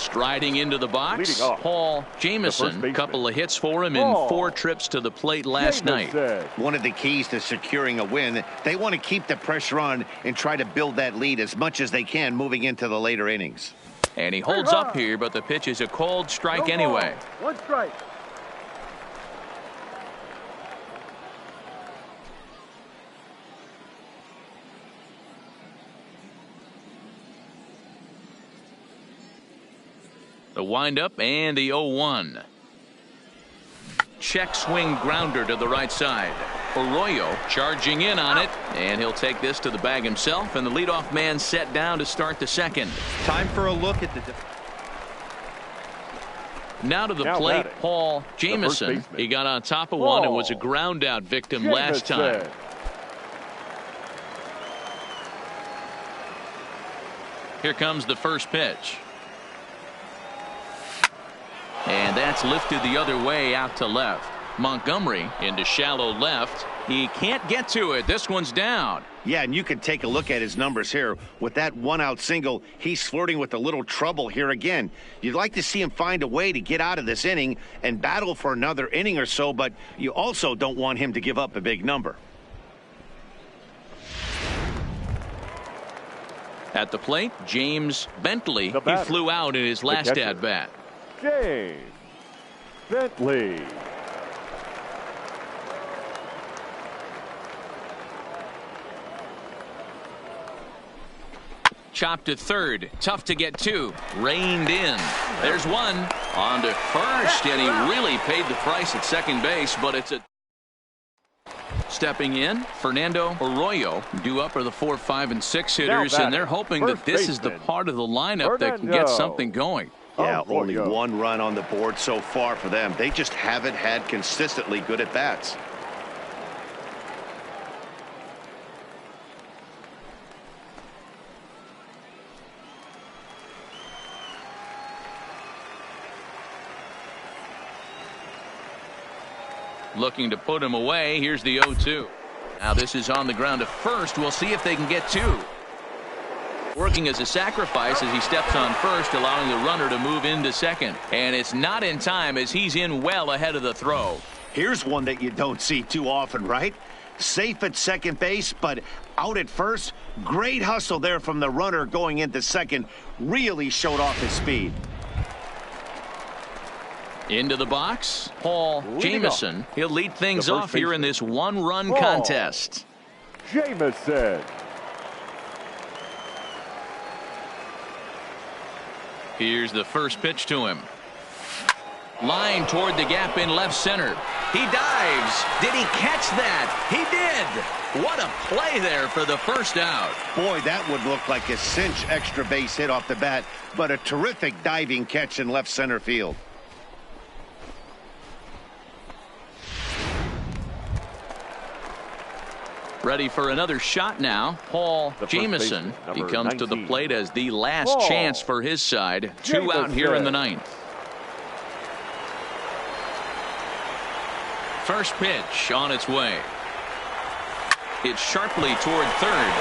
Striding into the box, Paul Jameson. A couple of hits for him in 4 trips to the plate last night. One of the keys to securing a win, they want to keep the pressure on and try to build that lead as much as they can moving into the later innings. And he holds up here, but the pitch is a called strike anyway. 1 strike. The windup and the 0-1. Check swing grounder to the right side. Arroyo charging in on it, and he'll take this to the bag himself, and the leadoff man set down to start the second. Time for a look at the... Now to the plate, Paul Jameson. He got on top of one and was a ground out victim last time. Here comes the first pitch. And that's lifted the other way out to left. Montgomery into shallow left. He can't get to it. This one's down. Yeah, and you can take a look at his numbers here. With that 1-out single, he's flirting with a little trouble here again. You'd like to see him find a way to get out of this inning and battle for another inning or so, but you also don't want him to give up a big number. At the plate, James Bentley. He flew out in his last at-bat. James Bentley. Chopped to third. Tough to get to. Reined in. There's one. On to first, and he really paid the price at second base, but it's a... Stepping in, Fernando Arroyo. Due up are the 4, 5, and 6 hitters, and they're hoping that this is the part of the lineup that can get something going. Yeah, only 1 run on the board so far for them. They just haven't had consistently good at-bats. Looking to put him away. Here's the 0-2. Now this is on the ground to first. We'll see if they can get 2. Working as a sacrifice as he steps on first, allowing the runner to move into second. And it's not in time as he's in well ahead of the throw. Here's one that you don't see too often, right? Safe at second base, but out at first. Great hustle there from the runner going into second. Really showed off his speed. Into the box, Paul Jameson. He'll lead things off here in this 1-run contest. Jameson. Here's the first pitch to him. Line toward the gap in left center. He dives. Did he catch that? He did. What a play there for the first out. Boy, that would look like a cinch extra base hit off the bat, but a terrific diving catch in left center field. Ready for another shot now. Paul Jameson. He comes to the plate as the last chance for his side. 2 out here in the 9th. First pitch on its way. It's sharply toward third.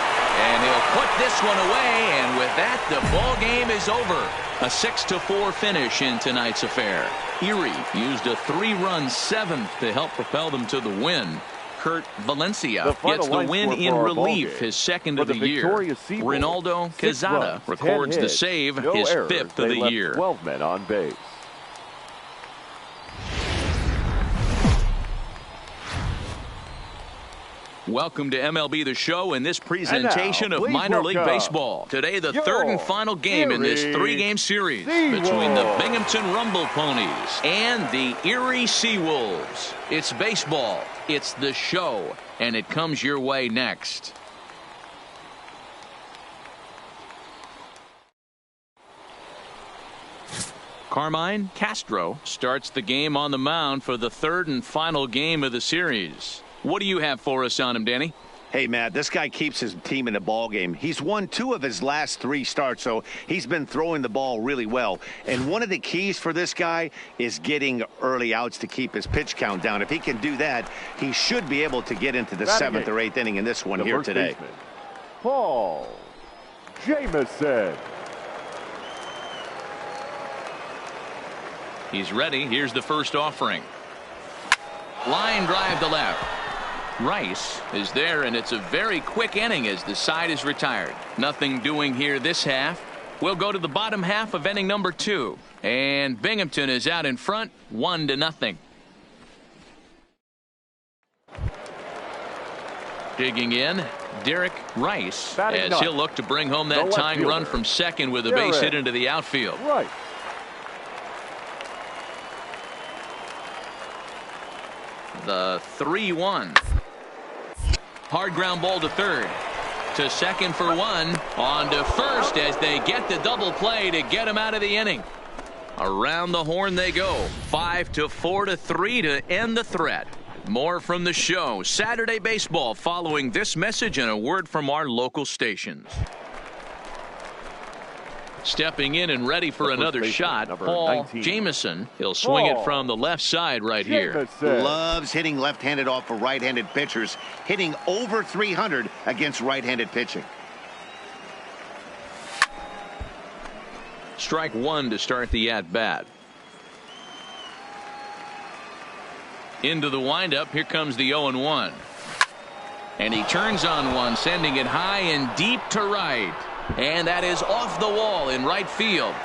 And he'll put this one away. And with that, the ball game is over. A 6-4 finish in tonight's affair. Erie used a 3-run 7th to help propel them to the win. Kurt Valencia gets the win in relief, his second of the year. Ronaldo Quezada records the save, his 5th of the year. 12 men on base. Welcome to MLB The Show and this presentation of minor league baseball. Today, the third and final game in this 3-game series between the Binghamton Rumble Ponies and the Erie Seawolves. It's baseball, it's the show, and it comes your way next. Carmine Castro starts the game on the mound for the third and final game of the series. What do you have for us on him, Danny? Hey, Matt, this guy keeps his team in the ball game. He's won 2 of his last 3 starts, so he's been throwing the ball really well. And one of the keys for this guy is getting early outs to keep his pitch count down. If he can do that, he should be able to get into the 7th or 8th inning in this one here today. Paul Jameson. He's ready. Here's the first offering. Line drive to left. Rice is there, and it's a very quick inning as the side is retired. Nothing doing here this half. We'll go to the bottom half of inning number 2. And Binghamton is out in front, 1-0. Digging in, Derek Rice, as he'll look to bring home that tying run from second with a base hit into the outfield. Right. The 3-1. Hard ground ball to third. To second for one. On to first as they get the double play to get him out of the inning. Around the horn they go. 5-4-3 to end the threat. More from the show. Saturday Baseball following this message and a word from our local stations. Stepping in and ready for another shot, Paul Jamison. He'll swing it from the left side right here. Loves hitting left-handed off of right-handed pitchers, hitting over 300 against right-handed pitching. Strike one to start the at-bat. Into the windup. Here comes the 0-1. And he turns on one, sending it high and deep to right. And that is off the wall in right field.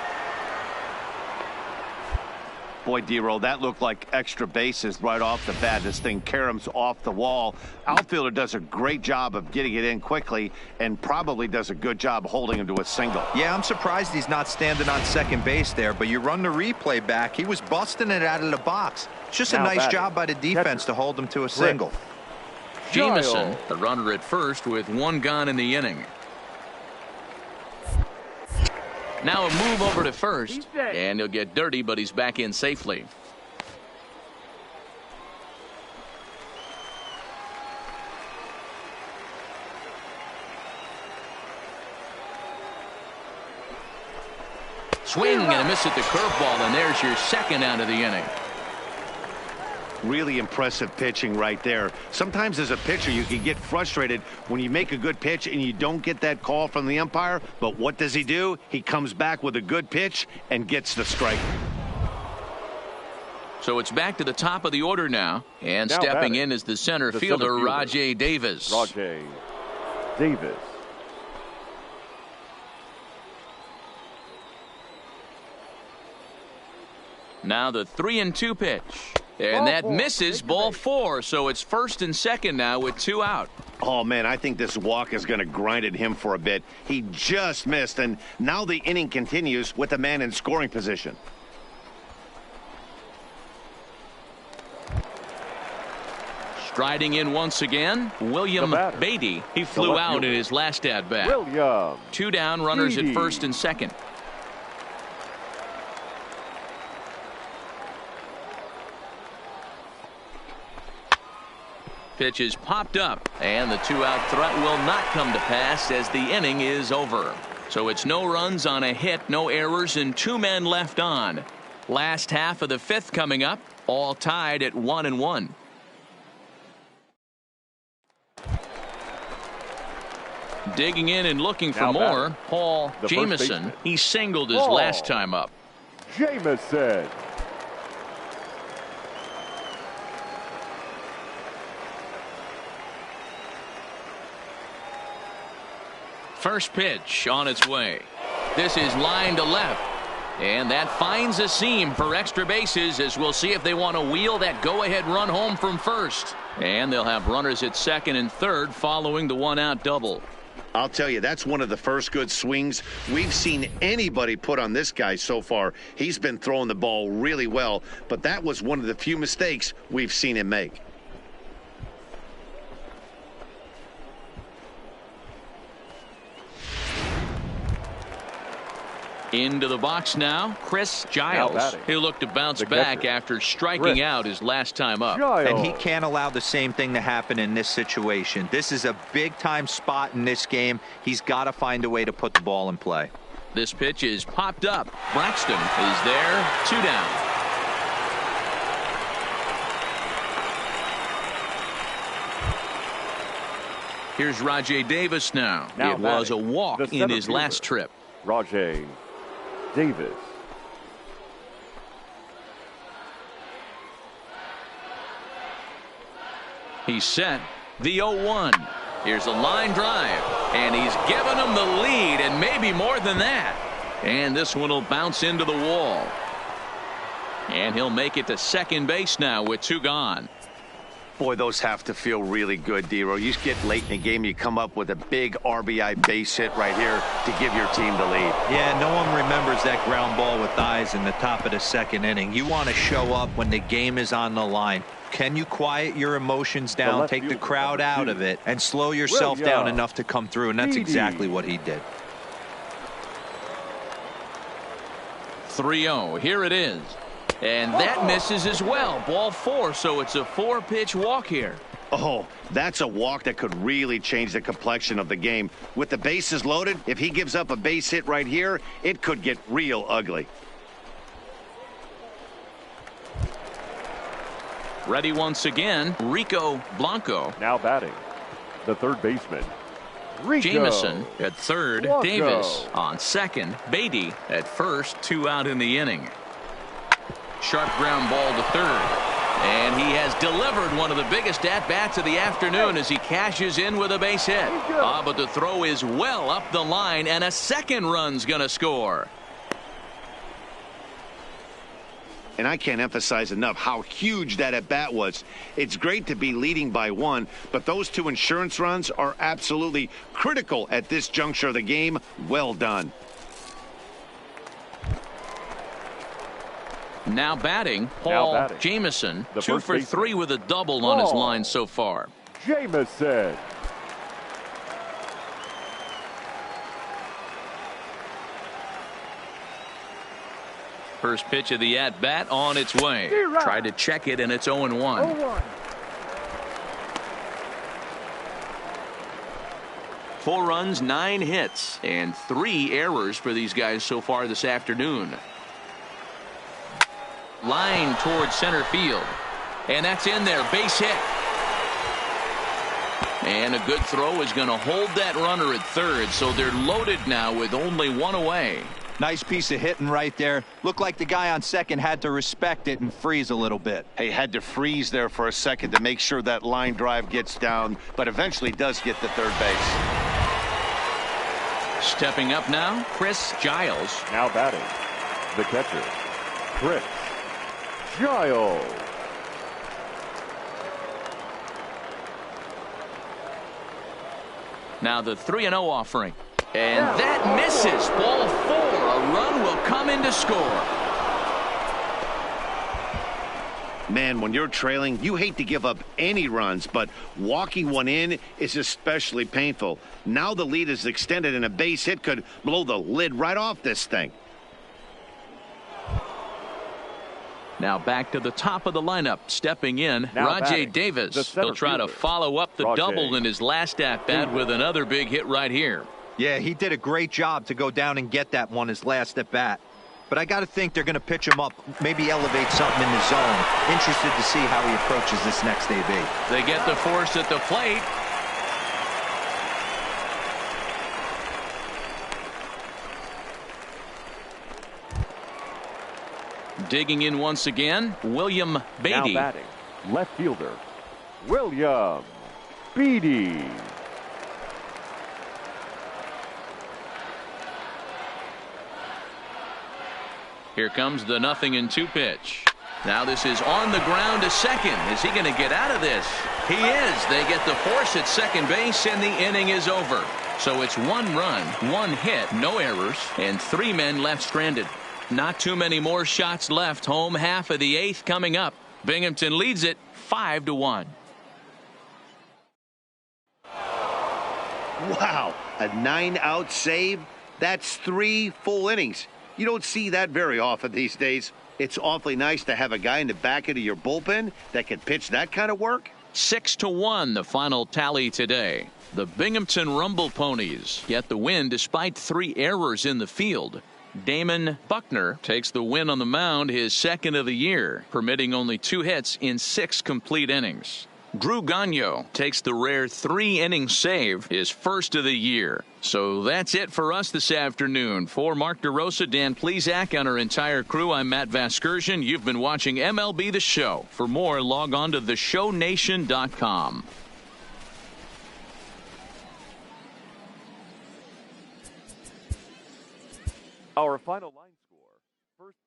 Boy, D-Roll, that looked like extra bases right off the bat. This thing caroms off the wall. Outfielder does a great job of getting it in quickly and probably does a good job holding him to a single. Yeah, I'm surprised he's not standing on second base there, but you run the replay back. He was busting it out of the box. It's just a nice job by the defense to hold him to a single. Jamison, the runner at first with one gone in the inning. Now a move over to first, and he'll get dirty, but he's back in safely. Swing and a miss at the curveball, and there's your second out of the inning. Really impressive pitching right there. Sometimes as a pitcher you can get frustrated when you make a good pitch and you don't get that call from the umpire, but what does he do? He comes back with a good pitch and gets the strike. So it's back to the top of the order now, and stepping in is the center fielder, Rajay Davis. Rajay Davis. Now the 3-2 pitch. And that misses, ball 4, so it's first and second now with 2 out. Oh, man, I think this walk is going to grind at him for a bit. He just missed, and now the inning continues with a man in scoring position. Striding in once again, William Beatty. He flew out in his last at-bat. William. 2 down, runners at first and second. Pitch is popped up, and the 2-out threat will not come to pass as the inning is over. So it's no runs on a hit, no errors, and 2 men left on. Last half of the 5th coming up, all tied at 1-1. Digging in and looking for more, Paul Jamison. He singled his last time up. Jamison. First pitch on its way. This is line to left. And that finds a seam for extra bases, as we'll see if they want to wheel that go-ahead run home from first. And they'll have runners at second and third following the 1-out double. I'll tell you, that's one of the first good swings we've seen anybody put on this guy so far. He's been throwing the ball really well, but that was one of the few mistakes we've seen him make. Into the box now, Chris Giles. He'll look to bounce back after striking out his last time up. And he can't allow the same thing to happen in this situation. This is a big-time spot in this game. He's got to find a way to put the ball in play. This pitch is popped up. Braxton is there, 2 down. Here's Rajay Davis now. It was a walk in his last trip. Rajay Davis. He's set. The 0-1. Here's a line drive. And he's given him the lead, and maybe more than that. And this one will bounce into the wall. And he'll make it to second base now with 2 gone. Boy, those have to feel really good, D-Row. You get late in the game, you come up with a big RBI base hit right here to give your team the lead. Yeah, no one remembers that ground ball with eyes in the top of the second inning. You want to show up when the game is on the line. Can you quiet your emotions down, take the crowd out of it, and slow yourself down enough to come through? And that's exactly what he did. 3-0. Here it is. And that misses as well. Ball 4, so it's a 4-pitch walk here. Oh, that's a walk that could really change the complexion of the game. With the bases loaded, if he gives up a base hit right here, it could get real ugly. Ready once again, Rico Blanco. Now batting, the third baseman, Rico. Jamison at third, Blanco. Davis on second, Beatty at first, 2 out in the inning. Sharp ground ball to third. And he has delivered one of the biggest at-bats of the afternoon as he cashes in with a base hit. But the throw is well up the line, and a second run's going to score. And I can't emphasize enough how huge that at-bat was. It's great to be leading by 1, but those 2 insurance runs are absolutely critical at this juncture of the game. Well done. Now batting, Paul Jamison, 2 for 3 with a double on his line so far. Jamison. First pitch of the at-bat on its way. Tried to check it, and it's 0-1. 4 runs, 9 hits, and 3 errors for these guys so far this afternoon. Line towards center field. And that's in there. Base hit. And a good throw is going to hold that runner at third, so they're loaded now with only 1 away. Nice piece of hitting right there. Looked like the guy on second had to respect it and freeze a little bit. Hey, had to freeze there for a second to make sure that line drive gets down, but eventually does get to third base. Stepping up now, Chris Giles. Now batting, the catcher, Chris Giles. Now the 3-0 offering. And that misses. Ball 4. A run will come in to score. Man, when you're trailing, you hate to give up any runs, but walking one in is especially painful. Now the lead is extended, and a base hit could blow the lid right off this thing. Now back to the top of the lineup. Stepping in, now Rajai Davis. He'll try to follow up the double in his last at-bat with another big hit right here. Yeah, he did a great job to go down and get that one his last at-bat. But I got to think they're going to pitch him up, maybe elevate something in the zone. Interested to see how he approaches this next AB. They get the force at the plate. Digging in once again, William Beatty. Now batting, left fielder, William Beatty. Here comes the 0-2 pitch. Now this is on the ground to second. Is he going to get out of this? He is. They get the force at second base, and the inning is over. So it's 1 run, 1 hit, no errors, and 3 men left stranded. Not too many more shots left. Home half of the 8th coming up. Binghamton leads it 5-1. Wow, a 9-out save? That's 3 full innings. You don't see that very often these days. It's awfully nice to have a guy in the back end of your bullpen that can pitch that kind of work. 6-1 the final tally today. The Binghamton Rumble Ponies get the win despite 3 errors in the field. Damon Buckner takes the win on the mound, his second of the year, permitting only 2 hits in 6 complete innings. Drew Gagnon takes the rare 3-inning save, his first of the year. So that's it for us this afternoon. For Mark DeRosa, Dan Plesac, and our entire crew, I'm Matt Vasgersian. You've been watching MLB The Show. For more, log on to theshownation.com. Our final line score. First.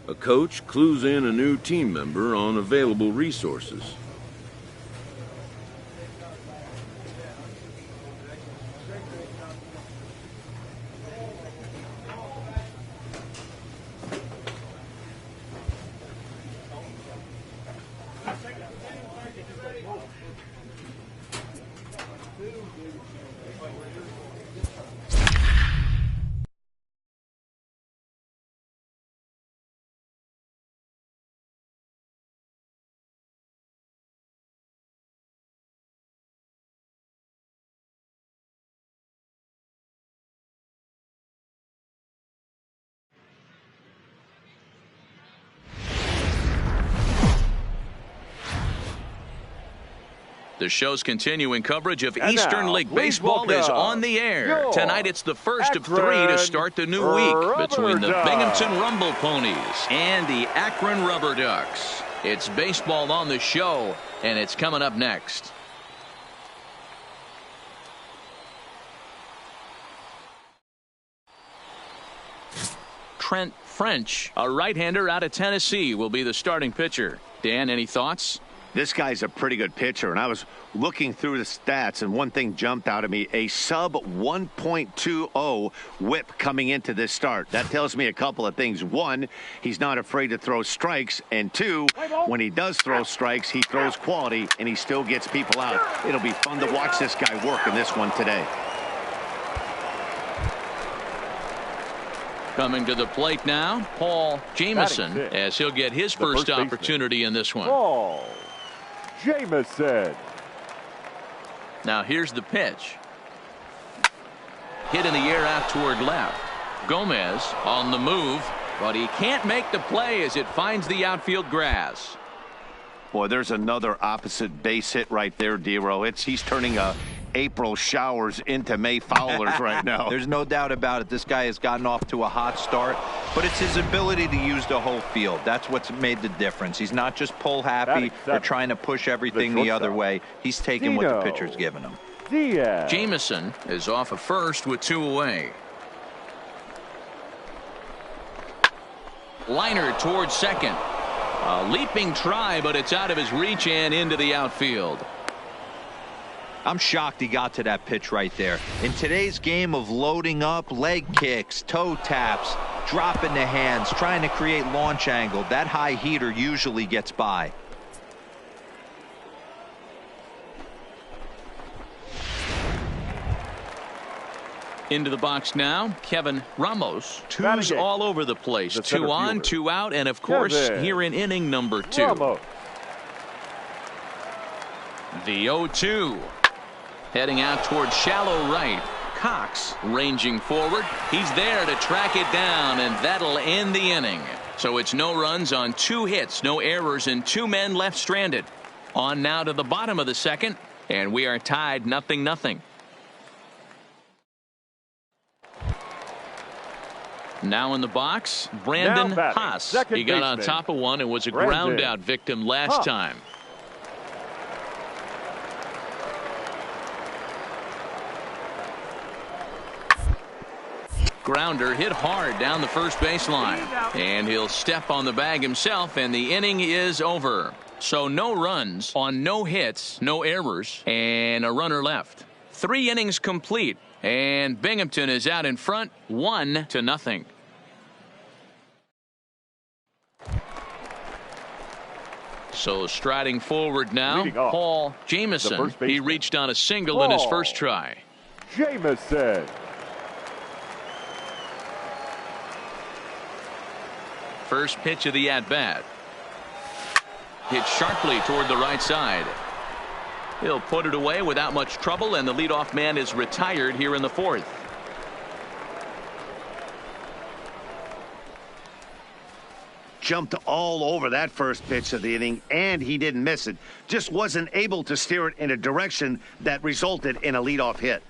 A coach clues in a new team member on available resources. The show's continuing coverage of And Eastern now, League please Baseball is welcome on the air. your Tonight it's the first of 3 to Akron start the new week between the Rubber Binghamton Rumble Ponies and the Akron Rubber Ducks. It's baseball on the show, and it's coming up next. Trent French, a right-hander out of Tennessee, will be the starting pitcher. Dan, any thoughts? This guy's a pretty good pitcher, and I was looking through the stats, and one thing jumped out at me, a sub 1.20 whip coming into this start. That tells me a couple of things. One, he's not afraid to throw strikes, and two, when he does throw strikes, he throws quality, and he still gets people out. It'll be fun to watch this guy work in this one today. Coming to the plate now, Paul Jamison, as he'll get his first opportunity in this one. Paul Jamison. Now here's the pitch. Hit in the air out toward left. Gomez on the move, but he can't make the play as it finds the outfield grass. Boy, there's another opposite base hit right there, Dero. He's turning April showers into May foulers right now. There's no doubt about it. This guy has gotten off to a hot start, but it's his ability to use the whole field. That's what's made the difference. He's not just pull happy or trying to push everything the other way. He's taking what the pitcher's giving him. Diaz. Jamison is off of first with 2 away. Liner towards second. A leaping try, but it's out of his reach and into the outfield. I'm shocked he got to that pitch right there. In today's game of loading up, leg kicks, toe taps, dropping the hands, trying to create launch angle, that high heater usually gets by. Into the box now, Kevin Ramos. Twos all over the place. 2 on, 2 out, and of course, here in inning number 2. Ramos. The 0-2. Heading out towards shallow right. Cox ranging forward. He's there to track it down, and that'll end the inning. So it's no runs on 2 hits, no errors, and 2 men left stranded. On now to the bottom of the second, and we are tied 0-0. Now in the box, Brandon Haas. He got on top of one and was a ground out victim last time. Grounder hit hard down the first baseline. And he'll step on the bag himself, and the inning is over. So no runs on no hits, no errors, and a runner left. 3 innings complete, and Binghamton is out in front 1-0. So striding forward now, Paul Jameson. He reached on a single in his first try. Jameson. First pitch of the at-bat. Hit sharply toward the right side. He'll put it away without much trouble, and the leadoff man is retired here in the 4th. Jumped all over that first pitch of the inning, and he didn't miss it. Just wasn't able to steer it in a direction that resulted in a leadoff hit.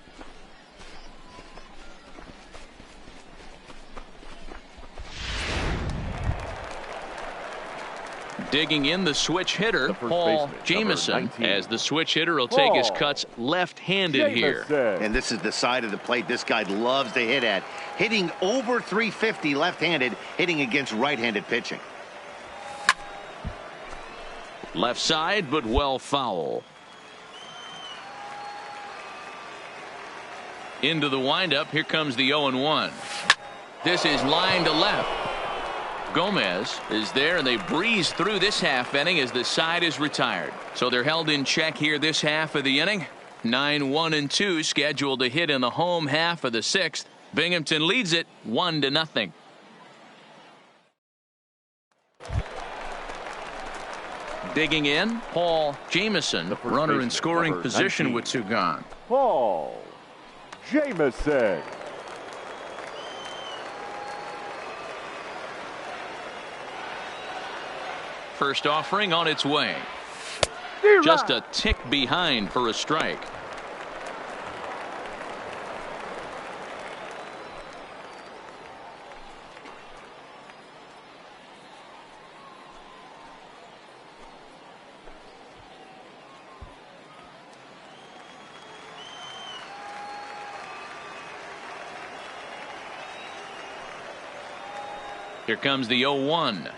Digging in the switch hitter, Paul Jameson, as the switch hitter will take his cuts left-handed here. And this is the side of the plate this guy loves to hit at. Hitting over 350 left-handed, hitting against right-handed pitching. Left side, but well foul. Into the windup, here comes the 0-1. This is line to left. Gomez is there, and they breeze through this half inning as the side is retired. So they're held in check here this half of the inning. 9-1-2 scheduled to hit in the home half of the 6th. Binghamton leads it 1-0. Digging in, Paul Jameson, runner in scoring position 19. with 2 gone. Paul Jameson. First offering on its way. Just a tick behind for a strike. Here comes the 0-1.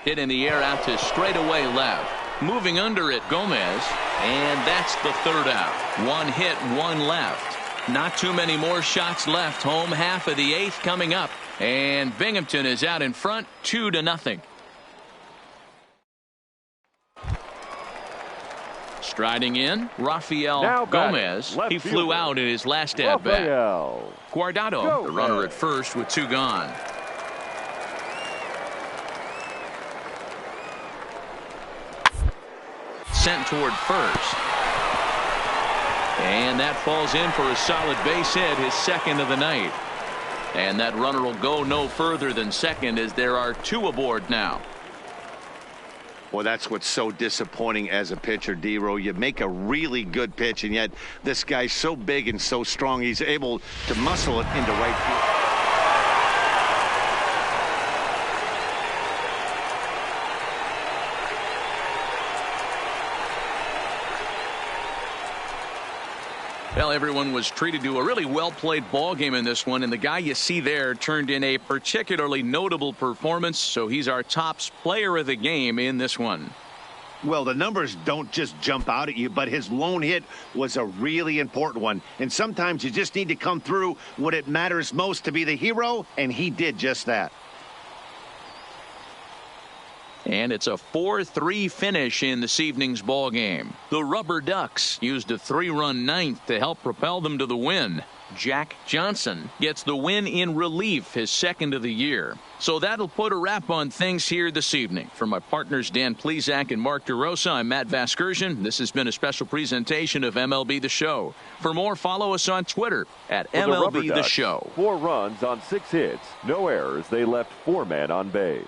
Hit in the air out to straightaway left. Moving under it, Gomez. And that's the 3rd out. 1 hit, 1 left. Not too many more shots left. Home half of the 8th coming up. And Binghamton is out in front 2-0. Striding in, Rafael Gomez. He flew out in his last at-bat. Guardado, the runner at first with 2 gone. Sent toward first. And that falls in for a solid base hit, his 2nd of the night. And that runner will go no further than second as there are 2 aboard now. Well, that's what's so disappointing as a pitcher, D-Row. You make a really good pitch, and yet this guy's so big and so strong, he's able to muscle it into right field. Well, everyone was treated to a really well-played ball game in this one, and the guy you see there turned in a particularly notable performance, so he's our top player of the game in this one. Well, the numbers don't just jump out at you, but his lone hit was a really important one. And sometimes you just need to come through when it matters most to be the hero, and he did just that. And it's a 4-3 finish in this evening's ball game. The Rubber Ducks used a 3-run 9th to help propel them to the win. Jack Johnson gets the win in relief, his 2nd of the year. So that'll put a wrap on things here this evening. For my partners Dan Plesac and Mark DeRosa, I'm Matt Vasgersian. This has been a special presentation of MLB The Show. For more, follow us on Twitter at MLB The Show. 4 runs on 6 hits, no errors. They left 4 men on base.